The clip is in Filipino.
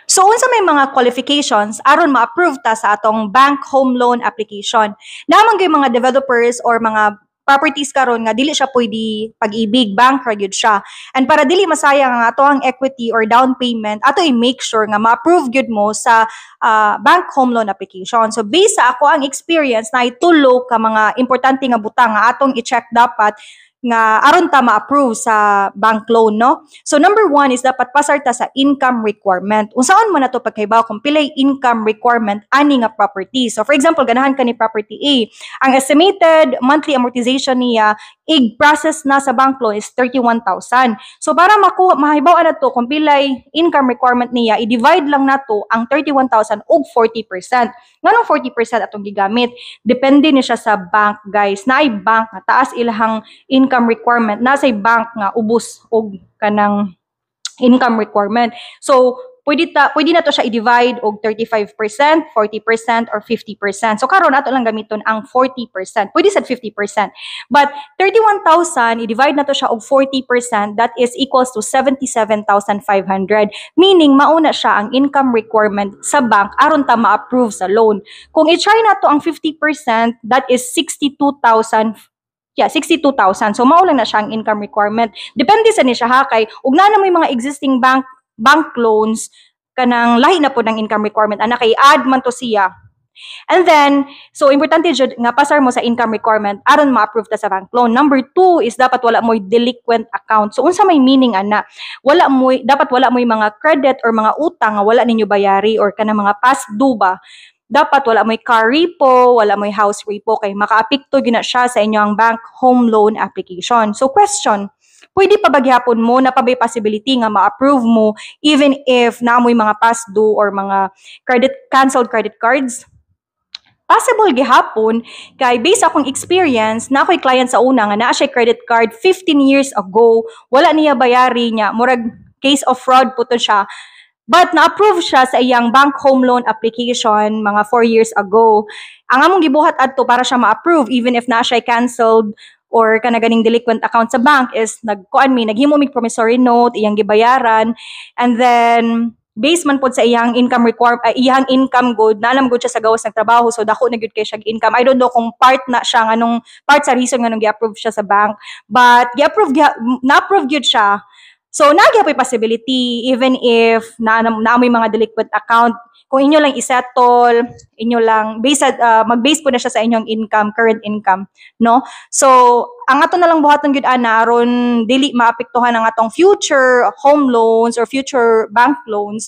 So unsa may mga qualifications aron ma-approve ta sa atong bank home loan application. Namang gyud mga developers or mga properties karon nga dili siya pwede pag-ibig, bank ra gyud siya. And para dili masayang ang ato ang equity or down payment, ato i-make sure nga ma-approve gyud mo sa bank home loan application. So based sa ako ang experience na itulo ka mga importante nga butang nga atong i-check dapat nga aron ta ma-approve sa bank loan, no? So number one is dapat pasar ta sa income requirement. Unsaon man nato pagkaibaw kung pilay income requirement ani nga property. So for example, ganahan ka ni property A. Ang estimated monthly amortization niya i-process na sa bank loan is 31,000. So para mahibaw-an nato kung pilay income requirement niya, i-divide lang nato ang 31,000 og 40%. Nganong 40% atong gigamit? Depende ni siya sa bank, guys. Naay bank nga taas ilahang income requirement, nasay bank nga ubos og kanang income requirement. So pwede na to siya i-divide og 35%, 40% or 50%. So karon ato lang gamiton ang 40%. Pwede sad 50%. But 31,000 i-divide na to siya og 40%, that is equals to 77,500. Meaning mauna siya ang income requirement sa bank aron ta ma-approve sa loan. Kung i-try na to ang 50%, that is 62,000. Yeah, 62,000. So mao lang na siya ang income requirement. Depende sa ni siya ha kay ug na mo yung mga existing bank loans kanang lahi na po ng income requirement ana kay add man to siya. And then, so importante jud nga pasar mo sa income requirement aron ma-approve ta sa bank loan. Number 2 is dapat wala mo'y delinquent account. So unsa may meaning ana? Dapat wala mo'y mga credit or mga utang nga wala ninyo bayari or kanang mga past due ba. Dapat wala mo'y car repo, wala mo'y house repo kay makaapekto gina siya sa inyong bank home loan application. So question, pwede pa ba gyapon mo na pa may possibility nga ma-approve mo even if naamoy mga past due or mga canceled credit cards? Possible gihapon kay based akong experience na ako'y client sa una nga naa siya credit card 15 years ago, wala niya bayari niya, murag case of fraud po to siya. But na-approve siya sa iyang bank home loan application mga 4 years ago. Ang among gibuhat adto para siya ma-approve even if na siya canceled or kanaganing delinquent account sa bank is naghimo mig promissory note, iyang gibayaran, and then based man pod sa iyang income iyang income good, naalam good siya sa gawas ng trabaho, so dako na gyud kay siya income. I don't know kung part na siya nganong part sa reason nganong gi-approve siya sa bank, but na-approve gyud siya. So, nagyapoy possibility, even if naamoy mga delinquent account, kung inyo lang isettle, inyo lang, mag-base po na siya sa inyong income, current income, no? So, ang ato na lang buhaton gyud ana aron dili maapektuhan ang atong future home loans or future bank loans,